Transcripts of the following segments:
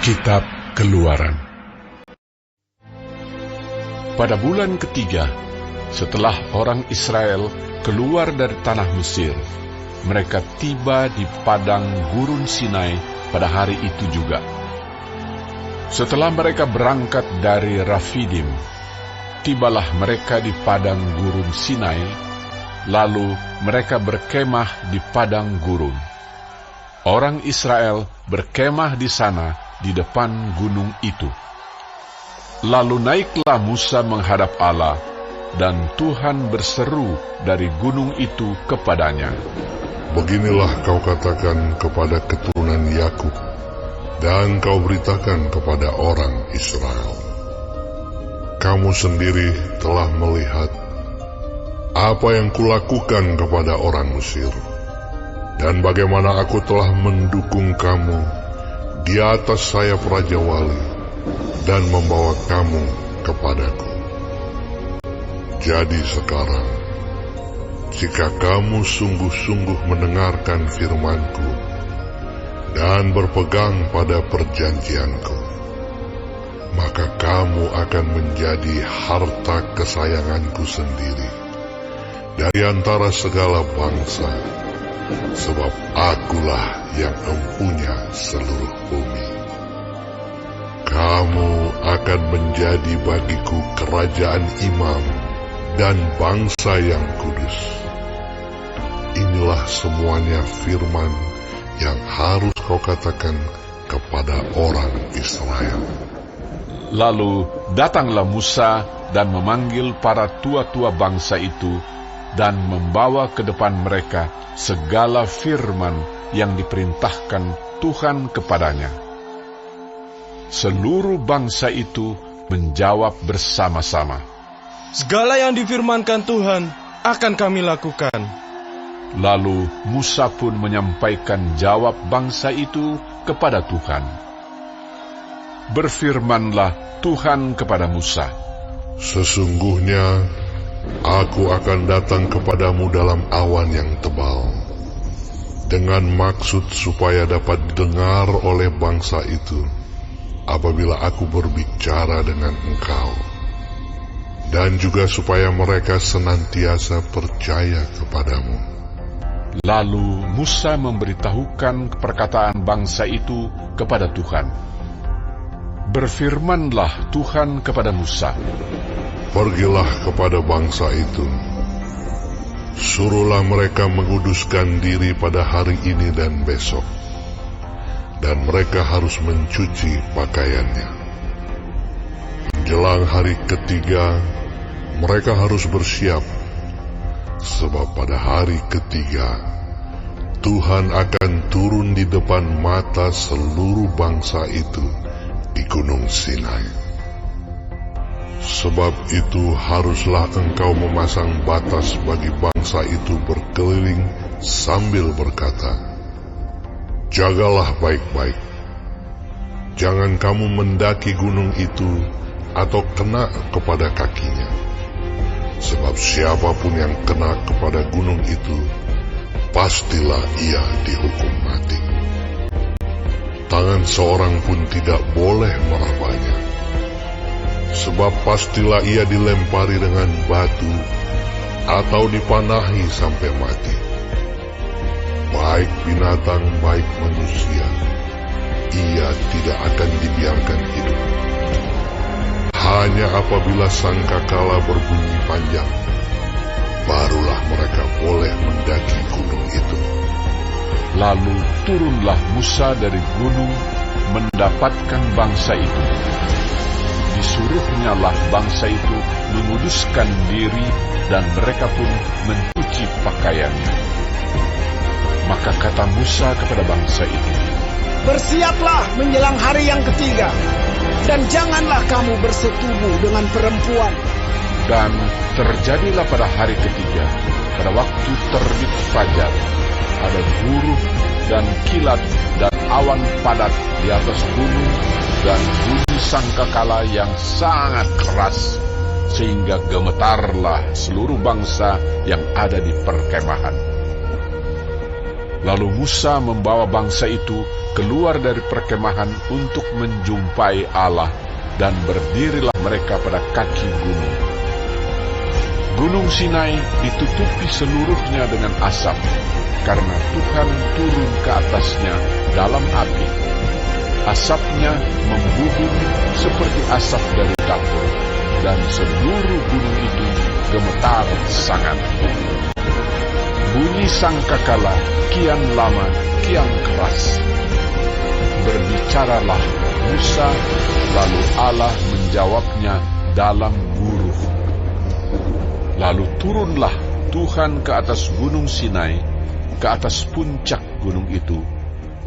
Kitab Keluaran. Pada bulan ketiga, setelah orang Israel keluar dari tanah Mesir, mereka tiba di padang gurun Sinai pada hari itu juga. Setelah mereka berangkat dari Rafidim, tibalah mereka di padang gurun Sinai, lalu mereka berkemah di padang gurun. Orang Israel berkemah di sana di depan gunung itu. Lalu naiklah Musa menghadap Allah, dan Tuhan berseru dari gunung itu kepadanya. Beginilah kau katakan kepada keturunan Yakub, dan kau beritakan kepada orang Israel. Kamu sendiri telah melihat apa yang kulakukan kepada orang Mesir, dan bagaimana aku telah mendukung kamu di atas sayap Raja Wali, dan membawa kamu kepadaku. Jadi sekarang, jika kamu sungguh-sungguh mendengarkan firman-Ku dan berpegang pada perjanjian-Ku, maka kamu akan menjadi harta kesayangan-Ku sendiri dari antara segala bangsa, sebab Akulah yang empunya seluruh bumi. Kamu akan menjadi bagiku kerajaan imam dan bangsa yang kudus. Inilah semuanya firman yang harus kau katakan kepada orang Israel. Lalu datanglah Musa dan memanggil para tua-tua bangsa itu, dan membawa ke depan mereka segala firman yang diperintahkan Tuhan kepadanya. Seluruh bangsa itu menjawab bersama-sama, "Segala yang difirmankan Tuhan akan kami lakukan." Lalu Musa pun menyampaikan jawab bangsa itu kepada Tuhan. Berfirmanlah Tuhan kepada Musa, "Sesungguhnya Aku akan datang kepadamu dalam awan yang tebal, dengan maksud supaya dapat didengar oleh bangsa itu apabila aku berbicara dengan engkau, dan juga supaya mereka senantiasa percaya kepadamu." Lalu Musa memberitahukan perkataan bangsa itu kepada Tuhan. Berfirmanlah Tuhan kepada Musa, "Pergilah kepada bangsa itu, suruhlah mereka menguduskan diri pada hari ini dan besok, dan mereka harus mencuci pakaiannya. Menjelang hari ketiga, mereka harus bersiap, sebab pada hari ketiga, Tuhan akan turun di depan mata seluruh bangsa itu di Gunung Sinai. Sebab itu haruslah engkau memasang batas bagi bangsa itu berkeliling sambil berkata, 'Jagalah baik-baik. Jangan kamu mendaki gunung itu atau kena kepada kakinya. Sebab siapapun yang kena kepada gunung itu, pastilah ia dihukum mati. Tangan seorang pun tidak boleh merabanya. Sebab pastilah ia dilempari dengan batu atau dipanahi sampai mati. Baik binatang, baik manusia, ia tidak akan dibiarkan hidup. Hanya apabila sangkakala berbunyi panjang, barulah mereka boleh mendaki gunung itu." Lalu turunlah Musa dari gunung mendapatkan bangsa itu. Disuruhnyalah bangsa itu menguduskan diri, dan mereka pun mencuci pakaiannya. Maka kata Musa kepada bangsa itu, "Bersiaplah menjelang hari yang ketiga, dan janganlah kamu bersetubuh dengan perempuan." Dan terjadilah pada hari ketiga, pada waktu terbit fajar, ada guruh dan kilat dan awan padat di atas gunung, dan bunyi sangkakala yang sangat keras, sehingga gemetarlah seluruh bangsa yang ada di perkemahan. Lalu Musa membawa bangsa itu keluar dari perkemahan untuk menjumpai Allah, dan berdirilah mereka pada kaki gunung. Gunung Sinai ditutupi seluruhnya dengan asap, karena Tuhan turun ke atasnya dalam api. Asapnya membubung seperti asap dari dapur, dan seluruh gunung itu gemetar sangat. Bunyi sangkakala kian lama, kian keras. Berbicaralah Musa, lalu Allah menjawabnya dalam guruh. Lalu turunlah Tuhan ke atas gunung Sinai, ke atas puncak gunung itu.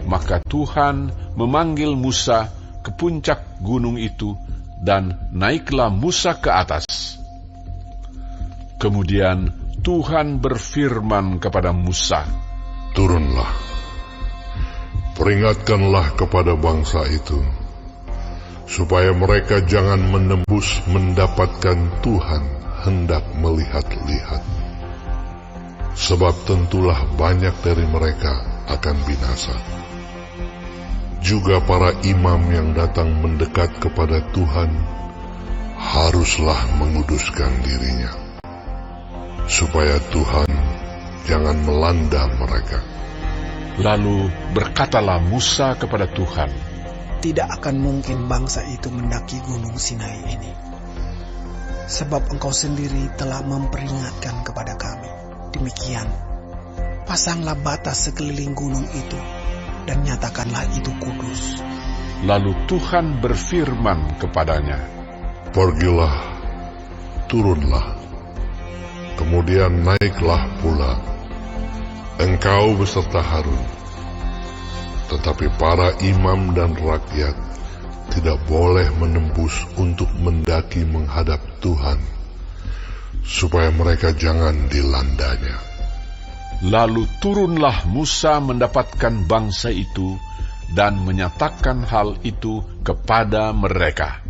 Maka Tuhan memanggil Musa ke puncak gunung itu, dan naiklah Musa ke atas. Kemudian Tuhan berfirman kepada Musa, "Turunlah, peringatkanlah kepada bangsa itu, supaya mereka jangan menembus mendapatkan Tuhan hendak melihat-lihat. Sebab tentulah banyak dari mereka akan binasa. Juga para imam yang datang mendekat kepada Tuhan haruslah menguduskan dirinya, supaya Tuhan jangan melanda mereka." Lalu berkatalah Musa kepada Tuhan, Tidak akan mungkin bangsa itu mendaki gunung Sinai ini, sebab Engkau sendiri telah memperingatkan kepada kami. Demikian, pasanglah batas sekeliling gunung itu, dan nyatakanlah itu kudus. Lalu Tuhan berfirman kepadanya, "Pergilah, turunlah, kemudian naiklah pula, engkau beserta Harun. Tetapi para imam dan rakyat tidak boleh menembus untuk mendaki menghadap Tuhan, supaya mereka jangan dilandanya." Lalu turunlah Musa mendapatkan bangsa itu, dan menyatakan hal itu kepada mereka.